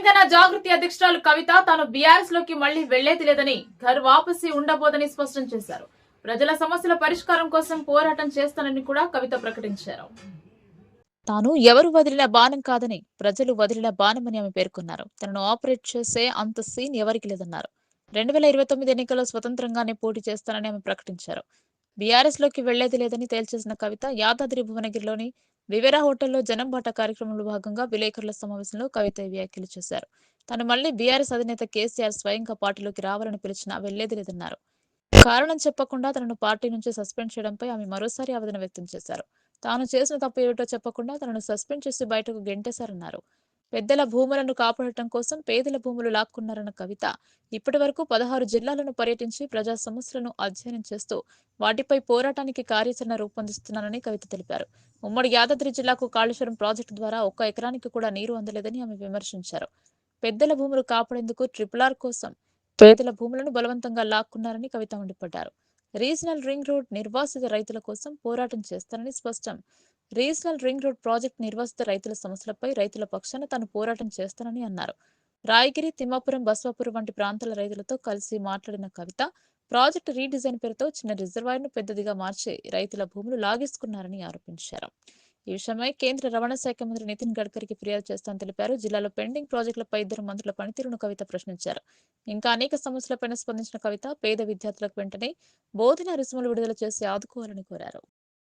తెలంగాణ జాగృతి అధ్యక్షురాలు కవిత తాను బీఆర్ఎస్ లోకి మళ్లీ వెళ్లేది లేదని, ఘర్ వాపసి ఉండబోదని స్పష్టం చేశారు. ప్రజల సమస్యల పరిష్కారం కోసం పోరాటం చేస్తానని కూడా కవిత ప్రకటించారు. తాను ఎవరు వదిలిన బాణం కాదని, ప్రజలు వదిలిన బాణమని ఆమె పేర్కొన్నారు. తనను ఆపరేట్ చేసే అంత సీన్ ఎవరికి లేదన్నారు. 2029 ఎన్నికల్లో స్వతంత్రంగానే పోటీ చేస్తానని ఆమె ప్రకటించారు. బీఆర్ఎస్ లోకి వెళ్లేది లేదని తేల్చేసిన కవిత యాదాద్రి భువనగిరిలోని వివేరా హోటల్లో జనంబాట కార్యక్రమంలో భాగంగా విలేకరుల సమావేశంలో కవిత ఈ వ్యాఖ్యలు చేశారు. తాను మళ్లీ బీఆర్ఎస్ అధినేత కేసీఆర్ స్వయంగా పార్టీలోకి రావాలని పిలిచినా వెళ్లేది లేదన్నారు. కారణం చెప్పకుండా తనను పార్టీ నుంచి సస్పెండ్ చేయడంపై ఆమె మరోసారి ఆవేదన వ్యక్తం చేశారు. తాను చేసిన తప్పు ఏమిటో చెప్పకుండా తనను సస్పెండ్ చేసి బయటకు గెంటేశారన్నారు. పెద్దల భూములను కాపాడటం కోసం పేదల భూములు లాక్కున్నారన్న కవిత ఇప్పటి వరకు 16 జిల్లాలను పర్యటించి ప్రజా సమస్యలను అధ్యయనం చేస్తూ వాటిపై పోరాటానికి కార్యాచరణ రూపొందిస్తున్నానని కవిత తెలిపారు. ఉమ్మడి యాదాద్రి జిల్లాకు కాళేశ్వరం ప్రాజెక్టు ద్వారా 1 ఎకరానికి కూడా నీరు అందలేదని ఆమె విమర్శించారు. పెద్దల భూములు కాపాడేందుకు RRR కోసం పేదల భూములను బలవంతంగా లాక్కున్నారని కవిత మండిపడ్డారు. రీజనల్ రింగ్ రోడ్ నిర్వాసిత రైతుల కోసం పోరాటం చేస్తానని స్పష్టం. రీజనల్ రింగ్ రోడ్ ప్రాజెక్టు నిర్వాసిత రైతుల సమస్యలపై రైతుల పక్షాన తాను పోరాటం చేస్తానని అన్నారు. రాయగిరి, తిమ్మాపురం, బస్వాపురం వంటి ప్రాంతాల రైతులతో కలిసి మాట్లాడిన కవిత ప్రాజెక్టు రీడిజైన్ పేరుతో చిన్న రిజర్వాయర్ను పెద్దదిగా మార్చి రైతుల భూములు లాగేసుకున్నారని ఆరోపించారు. ఈ విషయమై కేంద్ర రవాణా శాఖ మంత్రి నితిన్ గడ్కరీకి ఫిర్యాదు చేస్తానని తెలిపారు. జిల్లాలో పెండింగ్ ప్రాజెక్టులపై 2 మంత్రుల పనితీరును కవిత ప్రశ్నించారు. ఇంకా అనేక సమస్యలపైన స్పందించిన కవిత పేద విద్యార్థులకు వెంటనే బోధన రుసుములు విడుదల చేసి ఆదుకోవాలని కోరారు.